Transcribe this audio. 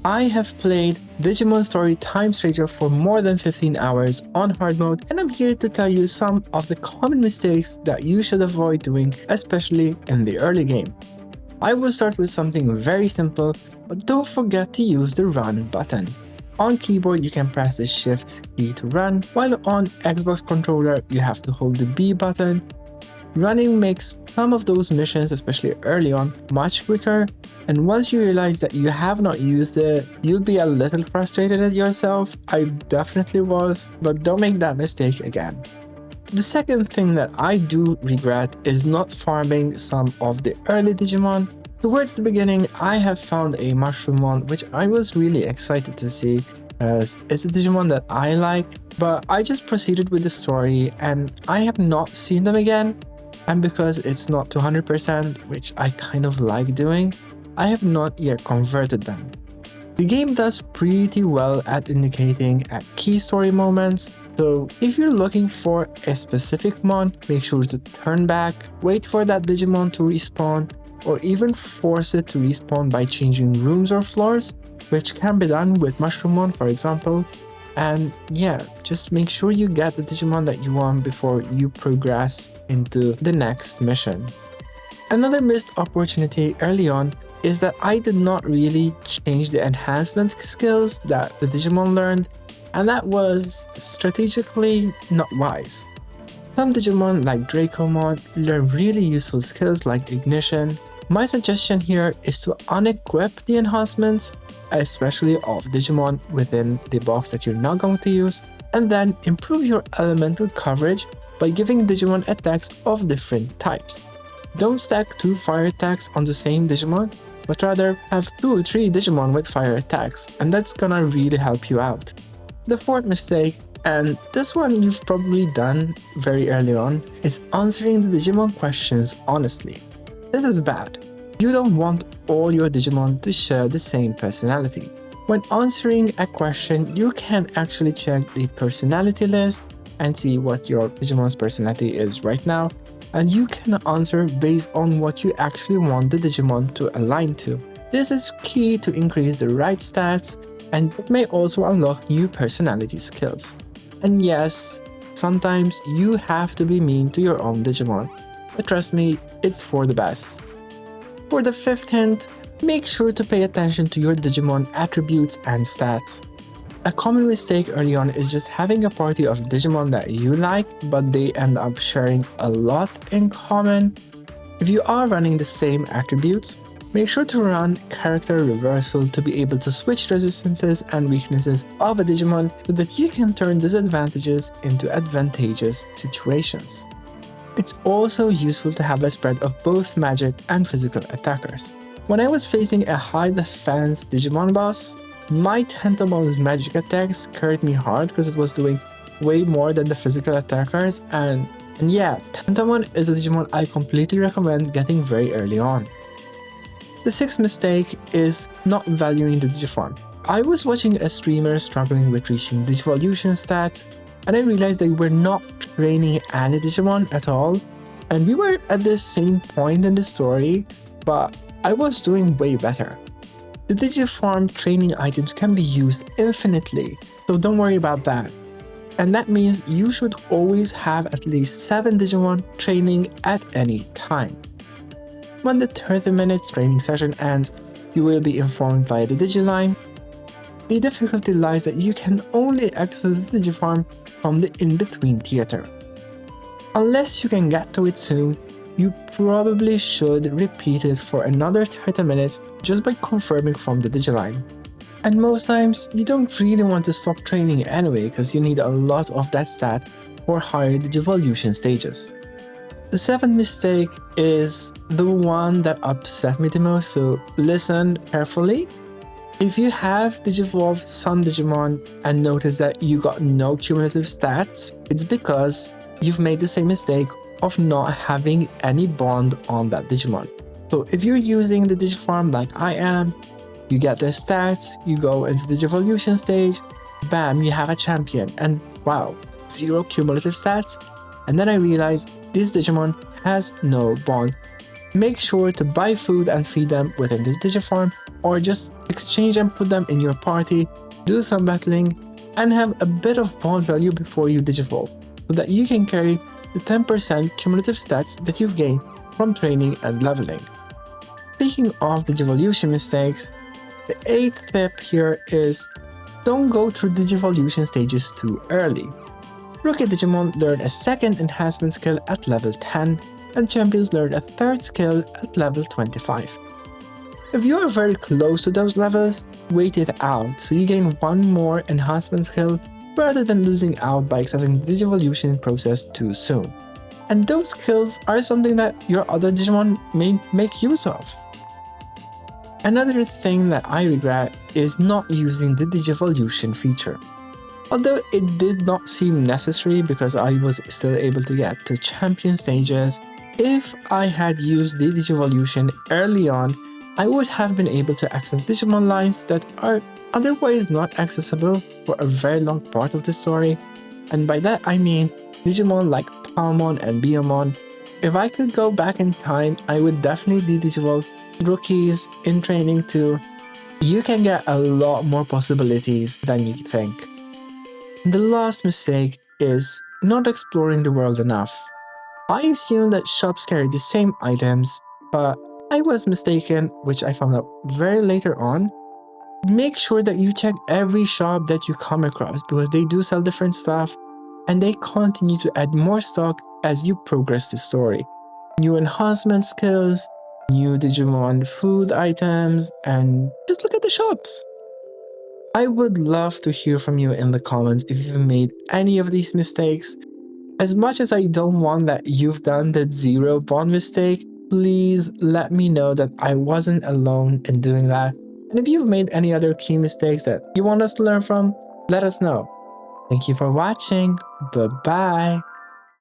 I have played Digimon Story Time Stranger for more than 15 hours on hard mode, and I'm here to tell you some of the common mistakes that you should avoid doing, especially in the early game. I will start with something very simple, but don't forget to use the run button. On keyboard you can press the shift key to run, while on Xbox controller you have to hold the B button. Running makes some of those missions, especially early on, much quicker, and once you realize that you have not used it, you'll be a little frustrated at yourself. I definitely was, but don't make that mistake again. The second thing that I do regret is not farming some of the early Digimon. Towards the beginning, I have found a mushroom one which I was really excited to see, as it's a Digimon that I like, but I just proceeded with the story and I have not seen them again. And because it's not 200%, which I kind of like doing, I have not yet converted them. The game does pretty well at indicating at key story moments, so if you're looking for a specific mon, make sure to turn back, wait for that Digimon to respawn, or even force it to respawn by changing rooms or floors, which can be done with Mushroomon for example. And yeah, just make sure you get the Digimon that you want before you progress into the next mission. Another missed opportunity early on is that I did not really change the enhancement skills that the Digimon learned, and that was strategically not wise. Some Digimon like Dracomon learn really useful skills like Ignition. My suggestion here is to unequip the enhancements, especially of Digimon within the box that you're not going to use, and then improve your elemental coverage by giving Digimon attacks of different types. Don't stack 2 fire attacks on the same Digimon, but rather have 2 or 3 Digimon with fire attacks, and that's gonna really help you out. The fourth mistake, and this one you've probably done very early on, is answering the Digimon questions honestly. This is bad. You don't want all your Digimon to share the same personality. When answering a question, you can actually check the personality list and see what your Digimon's personality is right now, and you can answer based on what you actually want the Digimon to align to. This is key to increase the right stats, and it may also unlock new personality skills. And yes, sometimes you have to be mean to your own Digimon, but trust me, it's for the best. For the fifth hint, make sure to pay attention to your Digimon attributes and stats. A common mistake early on is just having a party of Digimon that you like, but they end up sharing a lot in common. If you are running the same attributes, make sure to run character reversal to be able to switch resistances and weaknesses of a Digimon so that you can turn disadvantages into advantageous situations. It's also useful to have a spread of both magic and physical attackers. When I was facing a high defense Digimon boss, my Tentamon's magic attacks hurt me hard because it was doing way more than the physical attackers, and yeah, Tentamon is a Digimon I completely recommend getting very early on. The sixth mistake is not valuing the Digifarm. I was watching a streamer struggling with reaching Digivolution stats, and I realized they were not training any Digimon at all, and we were at the same point in the story, but I was doing way better. The Digi-Farm Training items can be used infinitely, so don't worry about that. And that means you should always have at least 7 Digimon training at any time. When the 30-minute training session ends, you will be informed via the Digiline. The difficulty lies that you can only access the Digifarm from the in-between theater. Unless you can get to it soon, you probably should repeat it for another 30 minutes just by confirming from the Digiline. And most times, you don't really want to stop training anyway because you need a lot of that stat for higher Digivolution stages. The seventh mistake is the one that upset me the most, so listen carefully. If you have Digivolved some Digimon and notice that you got no cumulative stats, it's because you've made the same mistake of not having any bond on that Digimon. So if you're using the Digifarm like I am, you get the stats, you go into the Digivolution stage, bam, you have a champion, and wow, 0 cumulative stats. And then I realized this Digimon has no bond. Make sure to buy food and feed them within the Digifarm, or just exchange and put them in your party, do some battling, and have a bit of bond value before you digivolve, so that you can carry the 10% cumulative stats that you've gained from training and leveling. Speaking of Digivolution mistakes, the 8th tip here is don't go through Digivolution stages too early. Rookie Digimon learn a second enhancement skill at level 10, and champions learn a third skill at level 25. If you are very close to those levels, wait it out so you gain one more enhancement skill rather than losing out by accessing the Digivolution process too soon. And those skills are something that your other Digimon may make use of. Another thing that I regret is not using the Digivolution feature. Although it did not seem necessary because I was still able to get to champion stages, if I had used the Digivolution early on, I would have been able to access Digimon lines that are otherwise not accessible for a very long part of the story. And by that I mean Digimon like Palmon and Biyomon. If I could go back in time, I would definitely Digivolve rookies in training too. You can get a lot more possibilities than you think. The last mistake is not exploring the world enough. I assumed that shops carry the same items, but I was mistaken, which I found out very later on. Make sure that you check every shop that you come across because they do sell different stuff and they continue to add more stock as you progress the story. New enhancement skills, new Digimon food items, and just look at the shops. I would love to hear from you in the comments if you've made any of these mistakes. As much as I don't want that you've done that 0 bond mistake, please let me know that I wasn't alone in doing that. And if you've made any other key mistakes that you want us to learn from, let us know. Thank you for watching. Bye-bye.